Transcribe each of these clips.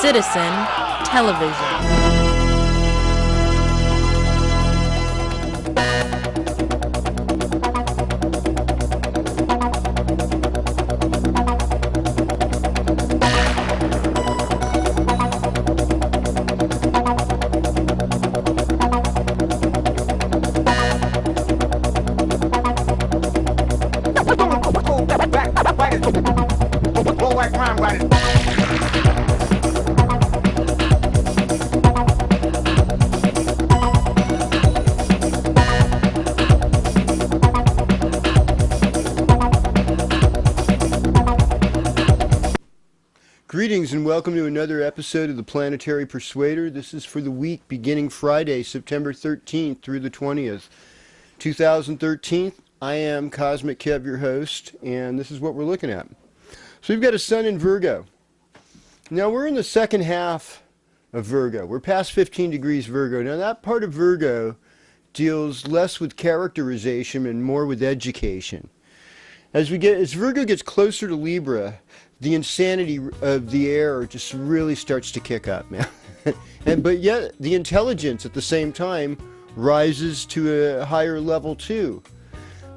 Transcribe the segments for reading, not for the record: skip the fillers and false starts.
Citizen Television. Greetings and welcome to another episode of the Planetary Persuader. This is for the week beginning Friday, September 13th through the 20th, 2013. I am Kozmic Kev, your host, and this is what we're looking at. So we've got a sun in Virgo. Now we're in the second half of Virgo. We're past 15 degrees Virgo. Now that part of Virgo deals less with characterization and more with education. As Virgo gets closer to Libra, the insanity of the air just really starts to kick up, man. But yet the intelligence at the same time rises to a higher level too.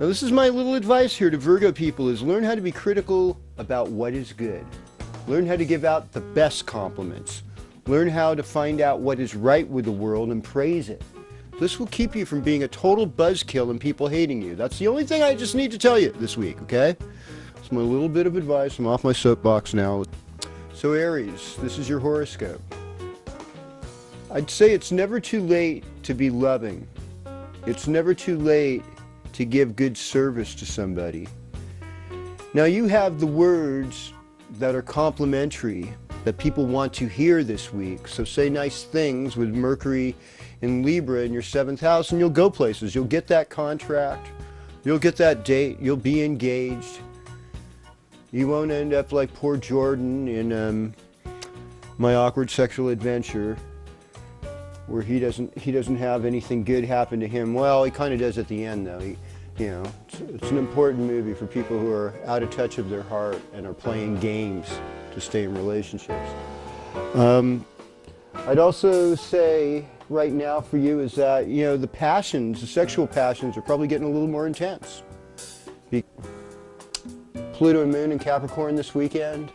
Now this is my little advice here to Virgo people, is learn how to be critical about what is good. Learn how to give out the best compliments. Learn how to find out what is right with the world and praise it. This will keep you from being a total buzzkill and people hating you. That's the only thing I just need to tell you this week, okay? It's my little bit of advice. I'm off my soapbox now. So Aries, this is your horoscope. I'd say it's never too late to be loving. It's never too late to give good service to somebody. Now you have the words that are complimentary that people want to hear this week. So say nice things with Mercury in Libra in your 7th house and you'll go places. You'll get that contract. You'll get that date. You'll be engaged. You won't end up like poor Jordan in My Awkward Sexual Adventure, where he doesn't have anything good happen to him. Well, he kind of does at the end, though. It's an important movie for people who are out of touch of their heart and are playing games to stay in relationships. I'd also say right now for you is that the sexual passions are probably getting a little more intense. Pluto and Moon in Capricorn this weekend.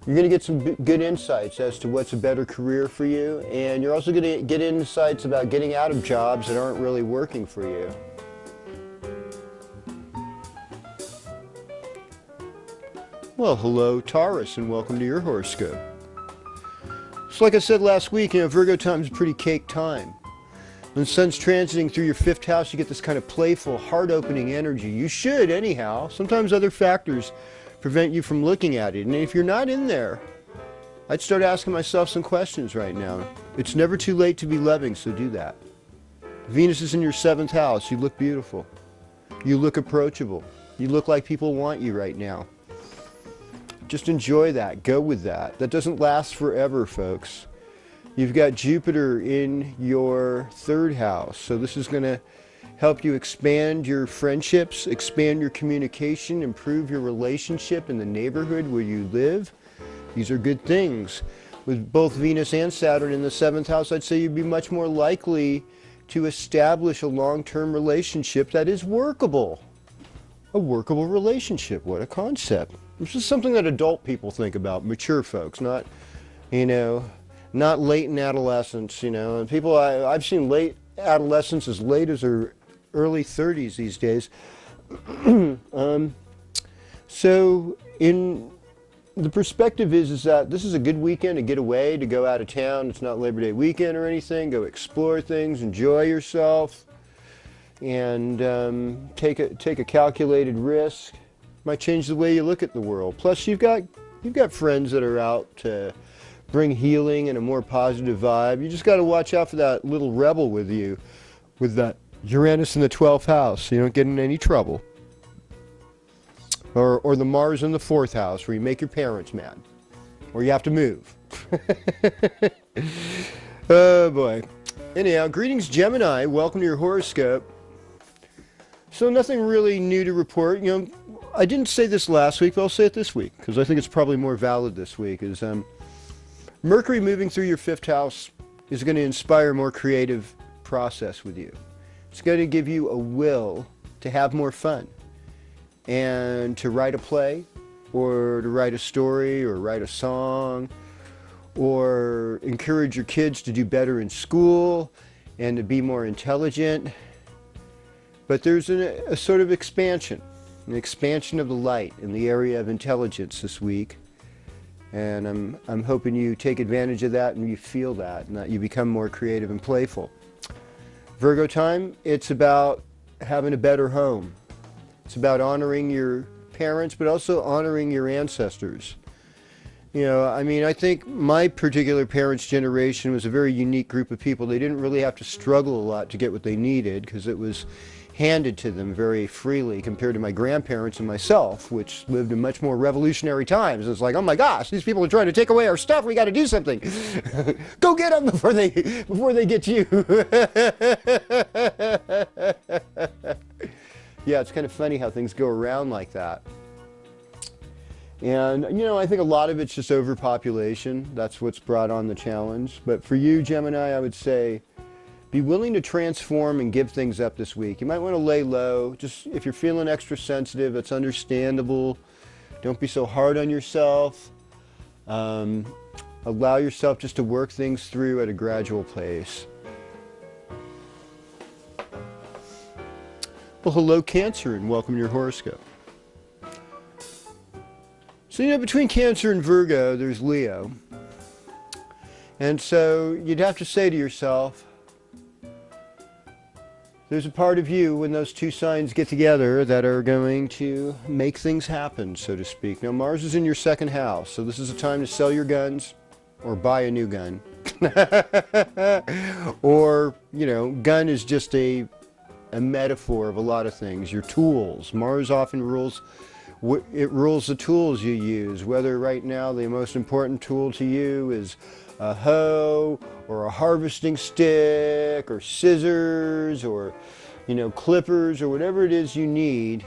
You're going to get some good insights as to what's a better career for you, and you're also going to get insights about getting out of jobs that aren't really working for you. Well, hello Taurus, and welcome to your horoscope. So like I said last week, Virgo time is a pretty cake time. When the sun's transiting through your 5th house, you get this kind of playful, heart-opening energy. You should, anyhow. Sometimes other factors prevent you from looking at it. And if you're not in there, I'd start asking myself some questions right now. It's never too late to be loving, so do that. Venus is in your 7th house. You look beautiful. You look approachable. You look like people want you right now. Just enjoy that. Go with that. That doesn't last forever, folks. You've got Jupiter in your 3rd house, so this is going to help you expand your friendships, expand your communication, improve your relationship in the neighborhood where you live. These are good things. With both Venus and Saturn in the 7th house, I'd say you'd be much more likely to establish a long-term relationship that is workable. A workable relationship, what a concept. This is something that adult people think about, mature folks, not late in adolescence, and people, I've seen late adolescents as late as their early 30s these days. So the perspective is that this is a good weekend to get away, to go out of town. It's not Labor Day weekend or anything. Go explore things, enjoy yourself, and take a calculated risk. Might change the way you look at the world. Plus, you've got friends that are out to bring healing and a more positive vibe. You just got to watch out for that little rebel with you, with that Uranus in the 12th house, so you don't get in any trouble. Or the Mars in the 4th house, where you make your parents mad, or you have to move. Oh boy. Anyhow, greetings Gemini. Welcome to your horoscope. So nothing really new to report. I didn't say this last week, but I'll say it this week because I think it's probably more valid this week. Mercury moving through your 5th house is going to inspire more creative process with you. It's going to give you a will to have more fun and to write a play or to write a story or write a song or encourage your kids to do better in school and to be more intelligent. But there's a sort of expansion, an expansion of the light in the area of intelligence this week. And I'm hoping you take advantage of that and you feel that and that you become more creative and playful. Virgo time, it's about having a better home. It's about honoring your parents, but also honoring your ancestors. You know, I mean, I think my particular parents' generation was a very unique group of people. They didn't really have to struggle a lot to get what they needed because it was handed to them very freely compared to my grandparents and myself, which lived in much more revolutionary times. It's like, oh my gosh, these people are trying to take away our stuff. We got to do something. Go get them before they get you. Yeah, it's kind of funny how things go around like that. And, you know, I think a lot of it's just overpopulation. That's what's brought on the challenge. But for you, Gemini, I would say be willing to transform and give things up this week. You might want to lay low. Just if you're feeling extra sensitive, that's understandable. Don't be so hard on yourself. Allow yourself just to work things through at a gradual pace. Well, hello, Cancer, and welcome to your horoscope. So, you know, between Cancer and Virgo, there's Leo. And so you'd have to say to yourself, there's a part of you when those two signs get together that are going to make things happen, so to speak. Now, Mars is in your 2nd house, so this is a time to sell your guns or buy a new gun. Or, you know, gun is just a metaphor of a lot of things. Your tools. Mars often rules the tools you use, whether right now the most important tool to you is a hoe or a harvesting stick or scissors or, you know, clippers or whatever it is you need.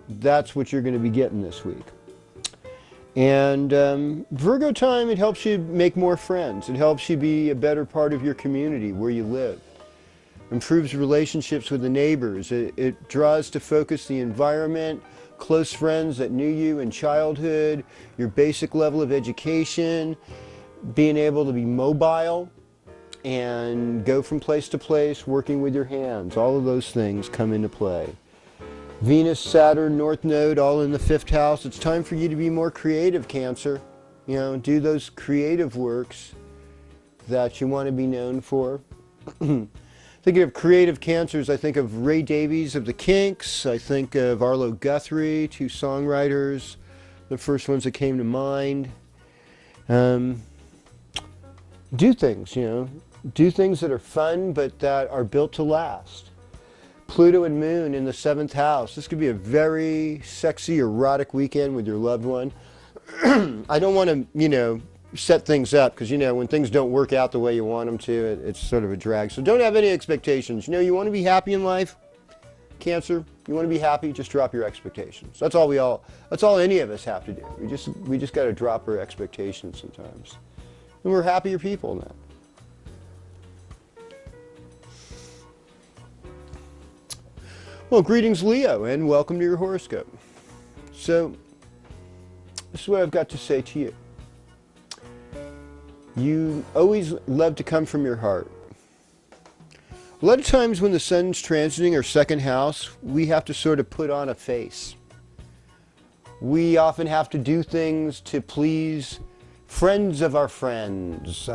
That's what you're going to be getting this week. And Virgo time, it helps you make more friends. It helps you be a better part of your community where you live. Improves relationships with the neighbors. It draws to focus the environment, close friends that knew you in childhood, your basic level of education, being able to be mobile and go from place to place, working with your hands. All of those things come into play. Venus, Saturn, North Node, all in the 5th house. It's time for you to be more creative, Cancer. You know, do those creative works that you want to be known for. Thinking of creative Cancers, I think of Ray Davies of the Kinks. I think of Arlo Guthrie, 2 songwriters, the first ones that came to mind. Do things, you know. Do things that are fun, but that are built to last. Pluto and Moon in the 7th house. This could be a very sexy, erotic weekend with your loved one. I don't want to, you know, set things up because, you know, when things don't work out the way you want them to, it's sort of a drag. So don't have any expectations. You know, you want to be happy in life, Cancer. You want to be happy, just drop your expectations. That's all any of us have to do. We just got to drop our expectations sometimes. And we're happier people now. Well, greetings, Leo, and welcome to your horoscope. So, this is what I've got to say to you. You always love to come from your heart. A lot of times when the sun's transiting our 2nd house, we have to sort of put on a face. We often have to do things to please friends of our friends,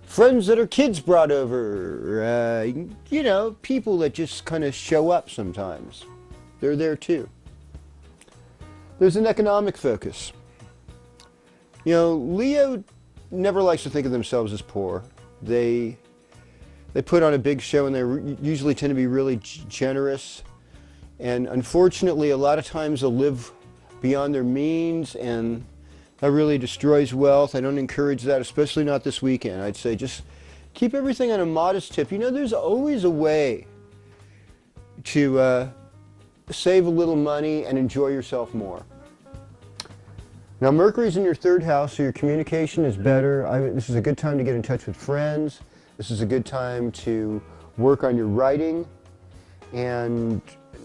friends that our kids brought over, you know, people that just kind of show up sometimes. They're there too. There's an economic focus. You know, Leo never likes to think of themselves as poor. They put on a big show and they usually tend to be really generous. And unfortunately, a lot of times they'll live beyond their means, and that really destroys wealth. I don't encourage that, especially not this weekend. I'd say just keep everything on a modest tip. You know, there's always a way to save a little money and enjoy yourself more. Now Mercury's in your third house, so your communication is better. This is a good time to get in touch with friends. This is a good time to work on your writing. And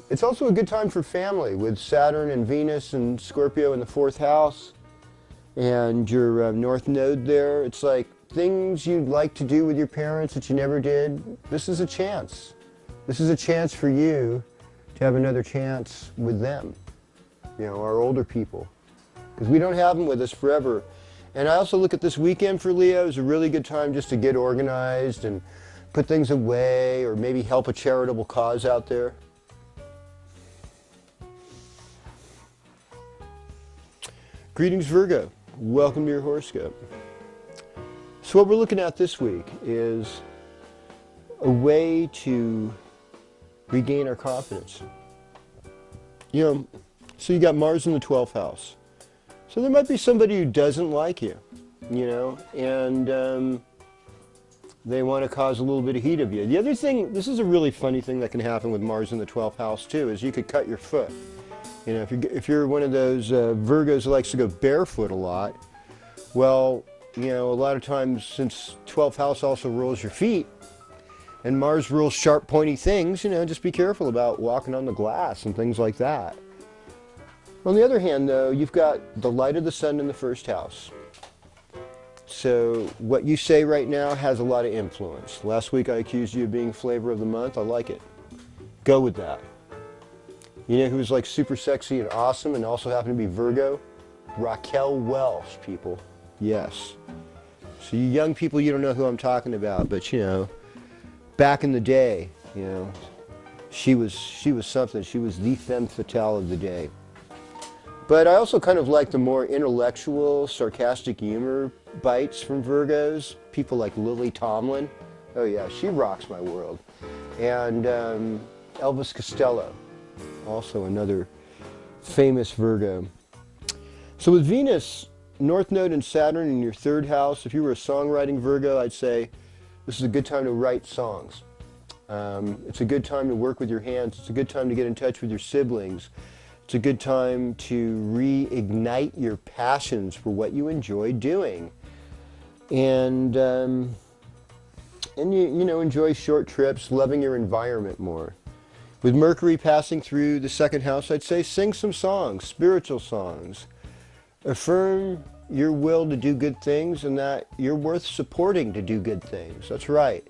it's also a good time for family with Saturn and Venus and Scorpio in the fourth house. And your North Node there. It's like things you'd like to do with your parents that you never did. This is a chance. This is a chance for you to have another chance with them. You know, our older people. Because we don't have them with us forever. And I also look at this weekend for Leo as a really good time just to get organized and put things away or maybe help a charitable cause out there. Greetings, Virgo. Welcome to your horoscope. So what we're looking at this week is a way to regain our confidence. You know, so you got Mars in the 12th house. So there might be somebody who doesn't like you, you know, and they want to cause a little bit of heat of you. The other thing, this is a really funny thing that can happen with Mars in the 12th house too, is you could cut your foot. You know, if you're one of those Virgos who likes to go barefoot a lot, well, you know, a lot of times since 12th house also rules your feet, and Mars rules sharp, pointy things, you know, just be careful about walking on the glass and things like that. On the other hand, though, you've got the light of the sun in the first house. So what you say right now has a lot of influence. Last week I accused you of being flavor of the month. I like it. Go with that. You know who's like super sexy and awesome and also happened to be Virgo? Raquel Welch, people. Yes. So you young people, you don't know who I'm talking about, but you know, back in the day, you know, she was something. She was the femme fatale of the day. But I also kind of like the more intellectual, sarcastic humor bites from Virgos. People like Lily Tomlin. Oh yeah, she rocks my world. And Elvis Costello, also another famous Virgo. So with Venus, North Node and Saturn in your third house, if you were a songwriting Virgo, I'd say this is a good time to write songs. It's a good time to work with your hands. It's a good time to get in touch with your siblings. It's a good time to reignite your passions for what you enjoy doing. And you know, enjoy short trips, loving your environment more. With Mercury passing through the second house, I'd say sing some songs, spiritual songs. Affirm your will to do good things and that you're worth supporting to do good things. That's right.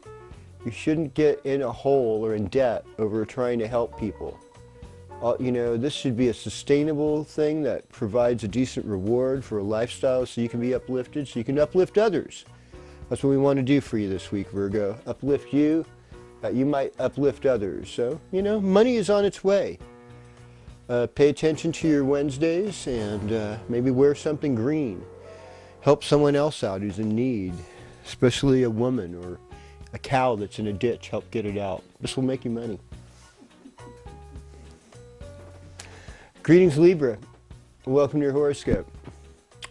You shouldn't get in a hole or in debt over trying to help people. You know, this should be a sustainable thing that provides a decent reward for a lifestyle so you can be uplifted, so you can uplift others. That's what we want to do for you this week, Virgo. Uplift you, that you might uplift others. So, you know, money is on its way. Pay attention to your Wednesdays and maybe wear something green. Help someone else out who's in need, especially a woman or a cow that's in a ditch. Help get it out. This will make you money. Greetings, Libra. Welcome to your horoscope.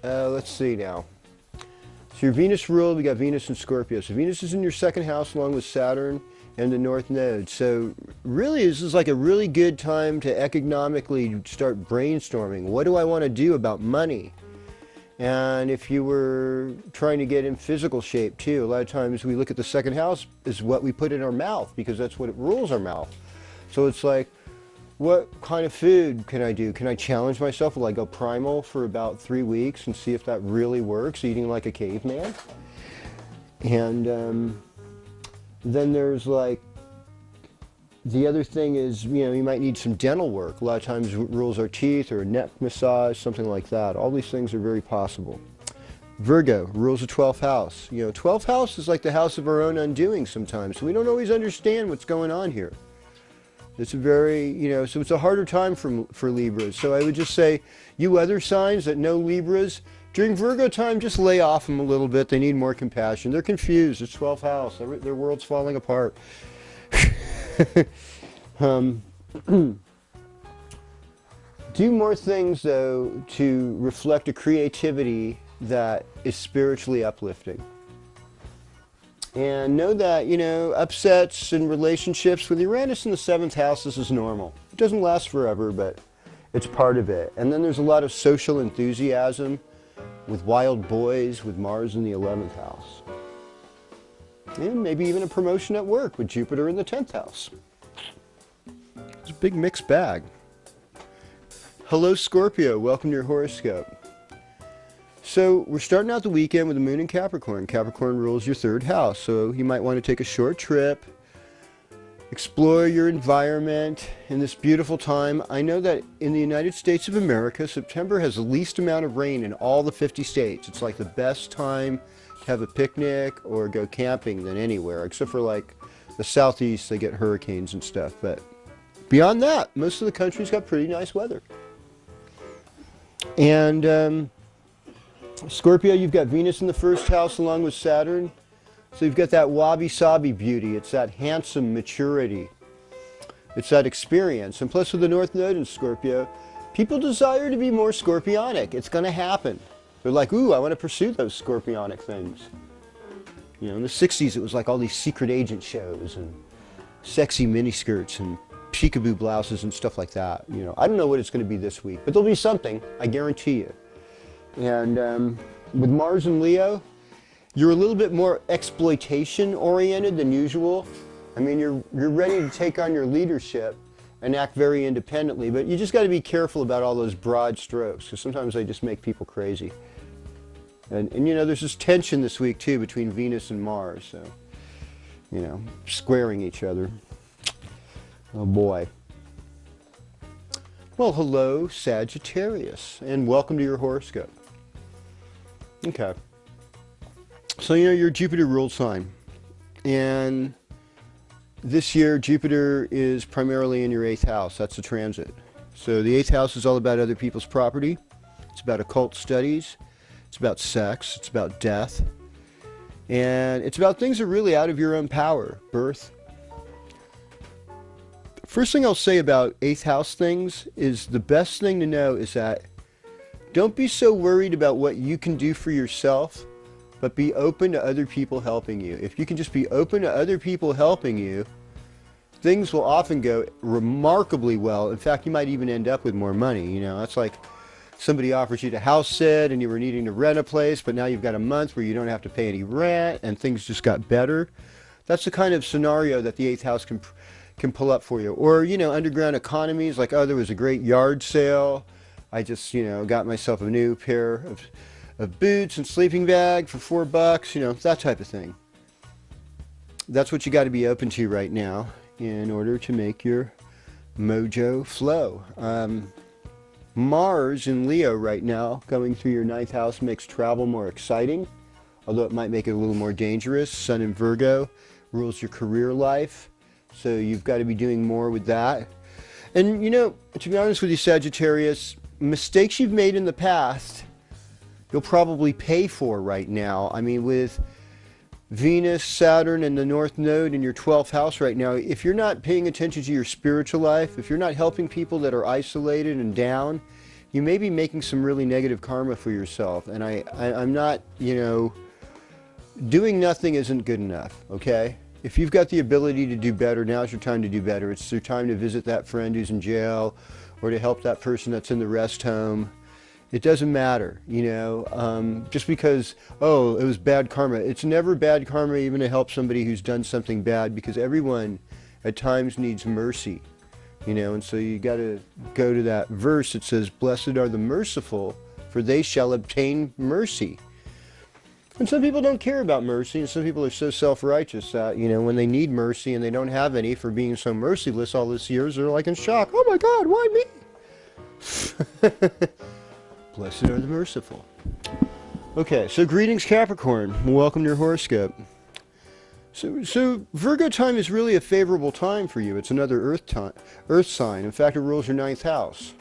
Let's see now. So your Venus ruled, we got Venus and Scorpio. So Venus is in your second house along with Saturn and the North Node. So really, this is like a really good time to economically start brainstorming. What do I want to do about money? And if you were trying to get in physical shape too, a lot of times we look at the second house as what we put in our mouth because that's what it rules our mouth. So it's like, what kind of food can I do? Can I challenge myself? Will I go primal for about 3 weeks and see if that really works, eating like a caveman? And then there's like, the other thing is, you know, you might need some dental work. A lot of times it rules our teeth or a neck massage, something like that. All these things are very possible. Virgo rules the 12th house. You know, 12th house is like the house of our own undoing sometimes. So we don't always understand what's going on here. It's a very, you know, so it's a harder time for Libras. So I would just say, you other signs that know Libras, during Virgo time, just lay off them a little bit. They need more compassion. They're confused. It's 12th house. Their world's falling apart. Do more things, though, to reflect a creativity that is spiritually uplifting. And know that, you know, upsets in relationships with Uranus in the 7th house, this is normal. It doesn't last forever, but It's part of it. And then there's a lot of social enthusiasm with wild boys with Mars in the 11th house. And maybe even a promotion at work with Jupiter in the 10th house. It's a big mixed bag. Hello Scorpio, welcome to your horoscope. So we're starting out the weekend with the moon in Capricorn. Capricorn rules your 3rd house, so you might want to take a short trip, explore your environment in this beautiful time. I know that in the United States of America, September has the least amount of rain in all the 50 states. It's like the best time to have a picnic or go camping than anywhere, except for like the southeast, they get hurricanes and stuff. But beyond that, most of the country's got pretty nice weather. And Scorpio, you've got Venus in the 1st house along with Saturn. So you've got that wabi-sabi beauty. It's that handsome maturity. It's that experience. And plus with the North Node in Scorpio, people desire to be more scorpionic. It's going to happen. They're like, ooh, I want to pursue those scorpionic things. You know, in the 60s, it was like all these secret agent shows and sexy miniskirts and peekaboo blouses and stuff like that. You know, I don't know what it's going to be this week, but there'll be something, I guarantee you. And with Mars and Leo, you're a little bit more exploitation oriented than usual. I mean, you're ready to take on your leadership and act very independently, but you just got to be careful about all those broad strokes, because sometimes they just make people crazy. And you know, there's this tension this week too between Venus and Mars, so, you know, squaring each other. Oh boy. Well, hello Sagittarius, and welcome to your horoscope. Okay. So, you know, you're a Jupiter-ruled sign, and this year Jupiter is primarily in your 8th house. That's the transit. So the 8th house is all about other people's property. It's about occult studies. It's about sex. It's about death. And it's about things that are really out of your own power. Birth. First thing I'll say about 8th house things is the best thing to know is that don't be so worried about what you can do for yourself, but be open to other people helping you. If you can just be open to other people helping you, things will often go remarkably well. In fact, you might even end up with more money. You know, that's like somebody offers you to house sit and you were needing to rent a place, but now you've got a month where you don't have to pay any rent and things just got better. That's the kind of scenario that the 8th house can pull up for you. Or, you know, underground economies, like, oh, there was a great yard sale. I just, you know, got myself a new pair of boots and sleeping bag for $4, you know, that type of thing. That's what you got to be open to right now in order to make your mojo flow. Mars in Leo right now, going through your 9th house, makes travel more exciting, although it might make it a little more dangerous. Sun in Virgo rules your career life, so you've got to be doing more with that. And, you know, to be honest with you, Sagittarius, mistakes you've made in the past, you'll probably pay for right now. I mean, with Venus, Saturn, and the North Node in your 12th house right now, if you're not paying attention to your spiritual life, if you're not helping people that are isolated and down, you may be making some really negative karma for yourself. And I'm not, you know, doing nothing isn't good enough, okay? If you've got the ability to do better, now's your time to do better. It's your time to visit that friend who's in jail or to help that person that's in the rest home. It doesn't matter, you know, just because, oh, it was bad karma. It's never bad karma even to help somebody who's done something bad, because everyone at times needs mercy, you know, and so you got to go to that verse that says, blessed are the merciful, for they shall obtain mercy. And some people don't care about mercy, and some people are so self-righteous that, you know, when they need mercy and they don't have any for being so merciless all these years, they're like in shock. Oh my God, why me? Blessed are the merciful. Okay, so greetings Capricorn. Welcome to your horoscope. So Virgo time is really a favorable time for you. It's another earth sign. In fact, it rules your 9th house.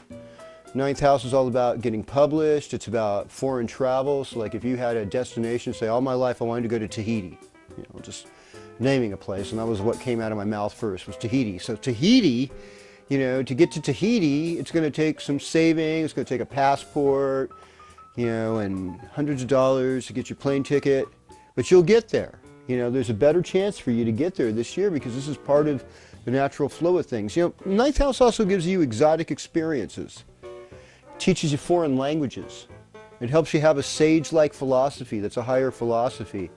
9th house is all about getting published. It's about foreign travel. So like if you had a destination, say all my life I wanted to go to Tahiti, you know, just naming a place, and that was what came out of my mouth first, was Tahiti. So Tahiti, you know, to get to Tahiti, it's going to take some saving. It's going to take a passport, you know, and hundreds of dollars to get your plane ticket. But you'll get there. You know, there's a better chance for you to get there this year because this is part of the natural flow of things. You know, 9th house also gives you exotic experiences. teaches you foreign languages. It helps you have a sage-like philosophy that's a higher philosophy.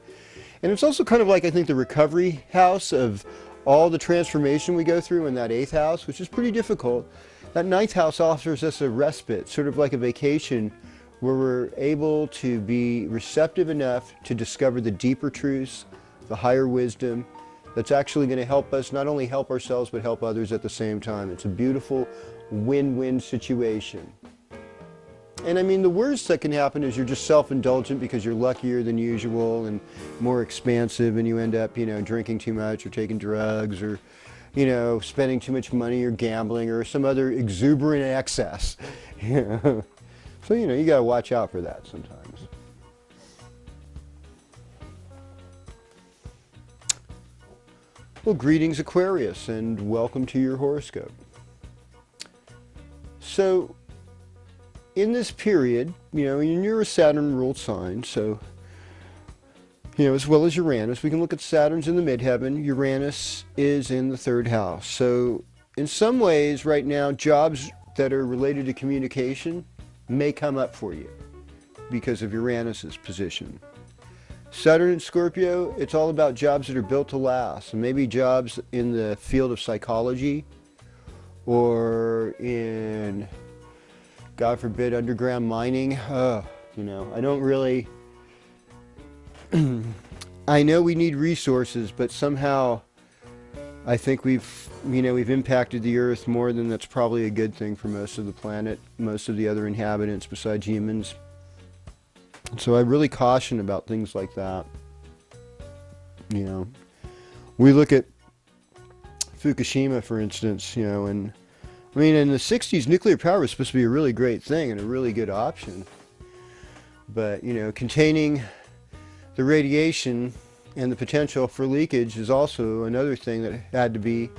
And it's also kind of like, I think, the recovery house of all the transformation we go through in that 8th house, which is pretty difficult. That 9th house offers us a respite, sort of like a vacation, where we're able to be receptive enough to discover the deeper truths, the higher wisdom, that's actually going to help us not only help ourselves, but help others at the same time. It's a beautiful win-win situation. And I mean, the worst that can happen is you're just self-indulgent because you're luckier than usual and more expansive, and you end up, you know, drinking too much or taking drugs or, you know, spending too much money or gambling or some other exuberant excess. So, you know, you got to watch out for that sometimes. Well, greetings Aquarius, and welcome to your horoscope. So, in this period, you know, and you're a Saturn-ruled sign, so, you know, as well as Uranus, we can look at Saturn's in the midheaven. Uranus is in the 3rd house. So, in some ways, right now, jobs that are related to communication may come up for you because of Uranus's position. Saturn and Scorpio, it's all about jobs that are built to last, and maybe jobs in the field of psychology or in, God forbid, underground mining. You know, I don't really, I know we need resources, but somehow I think we've impacted the earth more than that's probably a good thing for most of the planet, most of the other inhabitants besides humans. So I really caution about things like that. You know, we look at Fukushima, for instance, you know, and I mean, in the 60s, nuclear power was supposed to be a really great thing and a really good option. But, you know, containing the radiation and the potential for leakage is also another thing that had to be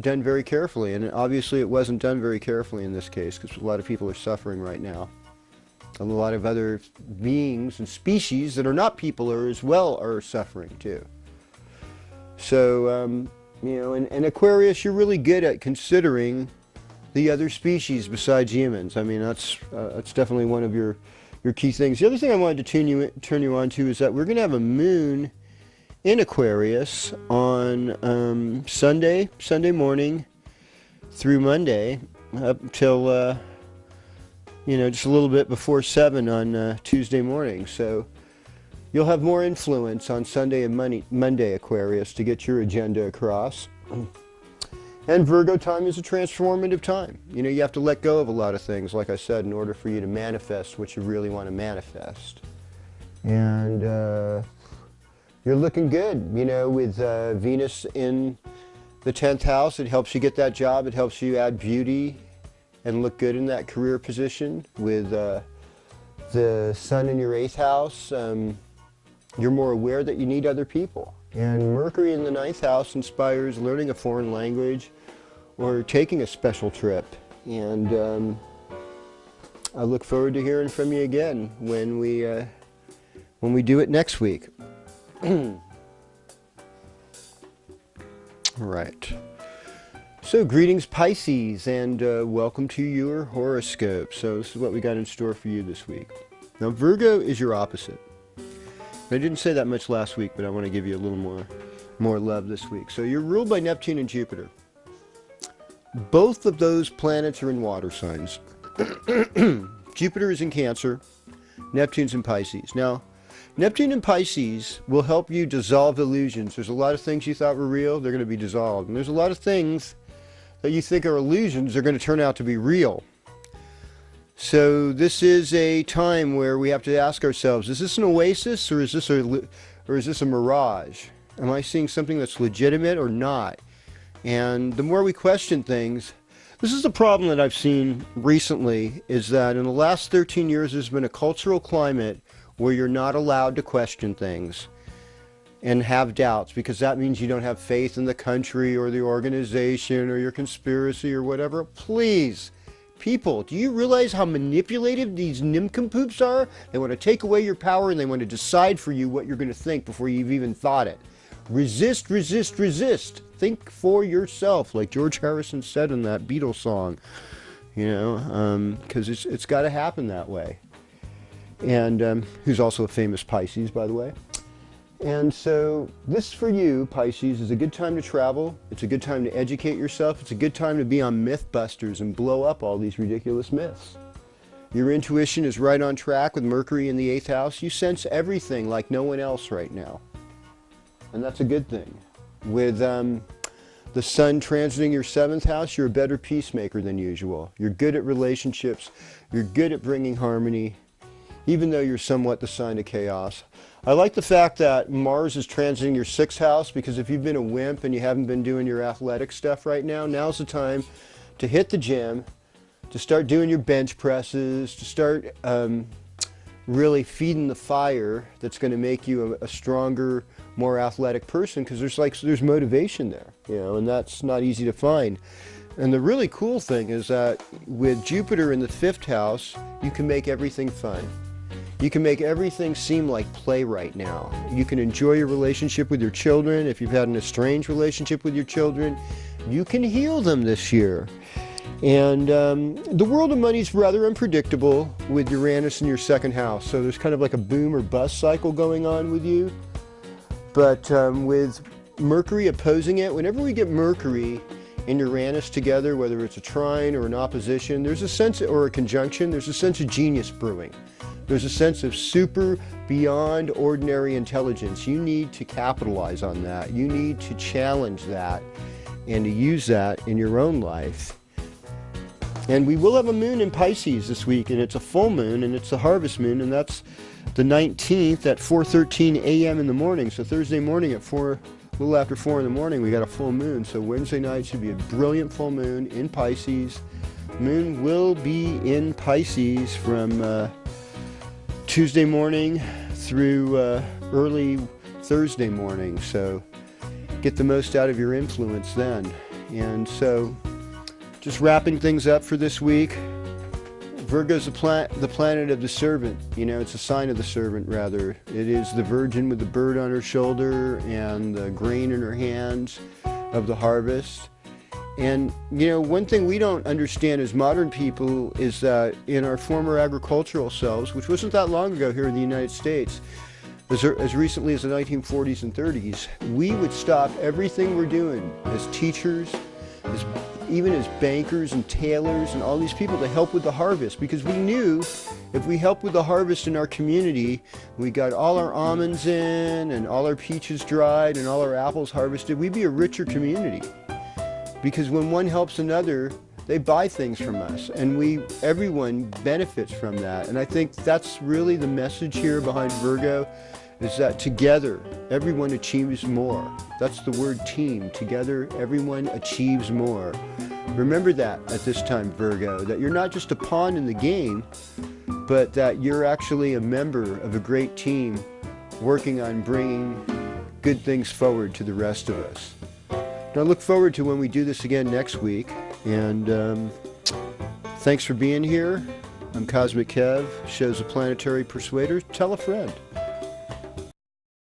done very carefully. And obviously it wasn't done very carefully in this case, because a lot of people are suffering right now. And a lot of other beings and species that are not people are suffering too. So, you know, and Aquarius, you're really good at considering the other species besides humans. I mean, that's definitely one of your key things. The other thing I wanted to turn you on to is that we're going to have a moon in Aquarius on Sunday morning through Monday up till you know, just a little bit before 7 on Tuesday morning. So you'll have more influence on Sunday and Monday, Aquarius, to get your agenda across. And Virgo time is a transformative time. You know, you have to let go of a lot of things, like I said, in order for you to manifest what you really want to manifest. And you're looking good, you know, with Venus in the 10th house. It helps you get that job. It helps you add beauty and look good in that career position. With the Sun in your 8th house, you're more aware that you need other people. And Mercury in the 9th house inspires learning a foreign language or taking a special trip. And I look forward to hearing from you again when we do it next week. All right. So greetings Pisces, and welcome to your horoscope. So this is what we got in store for you this week. Now Virgo is your opposite. I didn't say that much last week, but I want to give you a little more love this week. So you're ruled by Neptune and Jupiter. Both of those planets are in water signs. Jupiter is in Cancer, Neptune's in Pisces. Now, Neptune and Pisces will help you dissolve illusions. There's a lot of things you thought were real, they're going to be dissolved. And there's a lot of things that you think are illusions, they're going to turn out to be real. So this is a time where we have to ask ourselves, is this an oasis or is this a mirage? Am I seeing something that's legitimate or not? And the more we question things, this is the problem that I've seen recently, is that in the last 13 years there's been a cultural climate where you're not allowed to question things and have doubts, because that means you don't have faith in the country or the organization or your conspiracy or whatever. Please, people, do you realize how manipulative these nincompoops are? They want to take away your power and they want to decide for you what you're going to think before you've even thought it. Resist, resist, resist. Think for yourself, like George Harrison said in that Beatles song. you know, because it's got to happen that way. And who's also a famous Pisces, by the way. And so this for you, Pisces, is a good time to travel. It's a good time to educate yourself. It's a good time to be on Mythbusters and blow up all these ridiculous myths. Your intuition is right on track with Mercury in the 8th house. You sense everything like no one else right now. And that's a good thing. With the sun transiting your 7th house, you're a better peacemaker than usual. You're good at relationships. You're good at bringing harmony, even though you're somewhat the sign of chaos. I like the fact that Mars is transiting your 6th house, because if you've been a wimp and you haven't been doing your athletic stuff right now, now's the time to hit the gym, to start doing your bench presses, to start really feeding the fire that's going to make you a stronger, more athletic person, because there's motivation there, you know, and that's not easy to find. And the really cool thing is that with Jupiter in the 5th house, you can make everything fun. You can make everything seem like play right now. You can enjoy your relationship with your children. If you've had an estranged relationship with your children, you can heal them this year. And the world of money is rather unpredictable with Uranus in your 2nd house. So there's kind of like a boom or bust cycle going on with you. But with Mercury opposing it, whenever we get Mercury and Uranus together, whether it's a trine or an opposition, there's a sense, or a conjunction, there's a sense of genius brewing. There's a sense of super, beyond ordinary intelligence. You need to capitalize on that. You need to challenge that and to use that in your own life. And we will have a moon in Pisces this week, and it's a full moon, and it's the harvest moon, and that's the 19th at 4:13 a.m. in the morning. So Thursday morning at a little after 4 in the morning, we got a full moon. So Wednesday night should be a brilliant full moon in Pisces. Moon will be in Pisces from Tuesday morning through early Thursday morning, so get the most out of your influence then. And so just wrapping things up for this week, Virgo's the planet of the servant. You know, it's a sign of the servant, rather. It is the virgin with the bird on her shoulder and the grain in her hands of the harvest. And, you know, one thing we don't understand as modern people is that in our former agricultural selves, which wasn't that long ago here in the United States, as recently as the 1940s and 30s, we would stop everything we're doing as teachers, even as bankers and tailors and all these people to help with the harvest, because we knew if we helped with the harvest in our community, we got all our almonds in and all our peaches dried and all our apples harvested, we'd be a richer community. Because when one helps another, they buy things from us, and everyone benefits from that. And I think that's really the message here behind Virgo, is that together, everyone achieves more. That's the word team. Together, everyone achieves more. Remember that at this time, Virgo, that you're not just a pawn in the game, but that you're actually a member of a great team working on bringing good things forward to the rest of us. And I look forward to when we do this again next week. And thanks for being here. I'm Cosmic Kev, show's a Planetary Persuader. Tell a friend.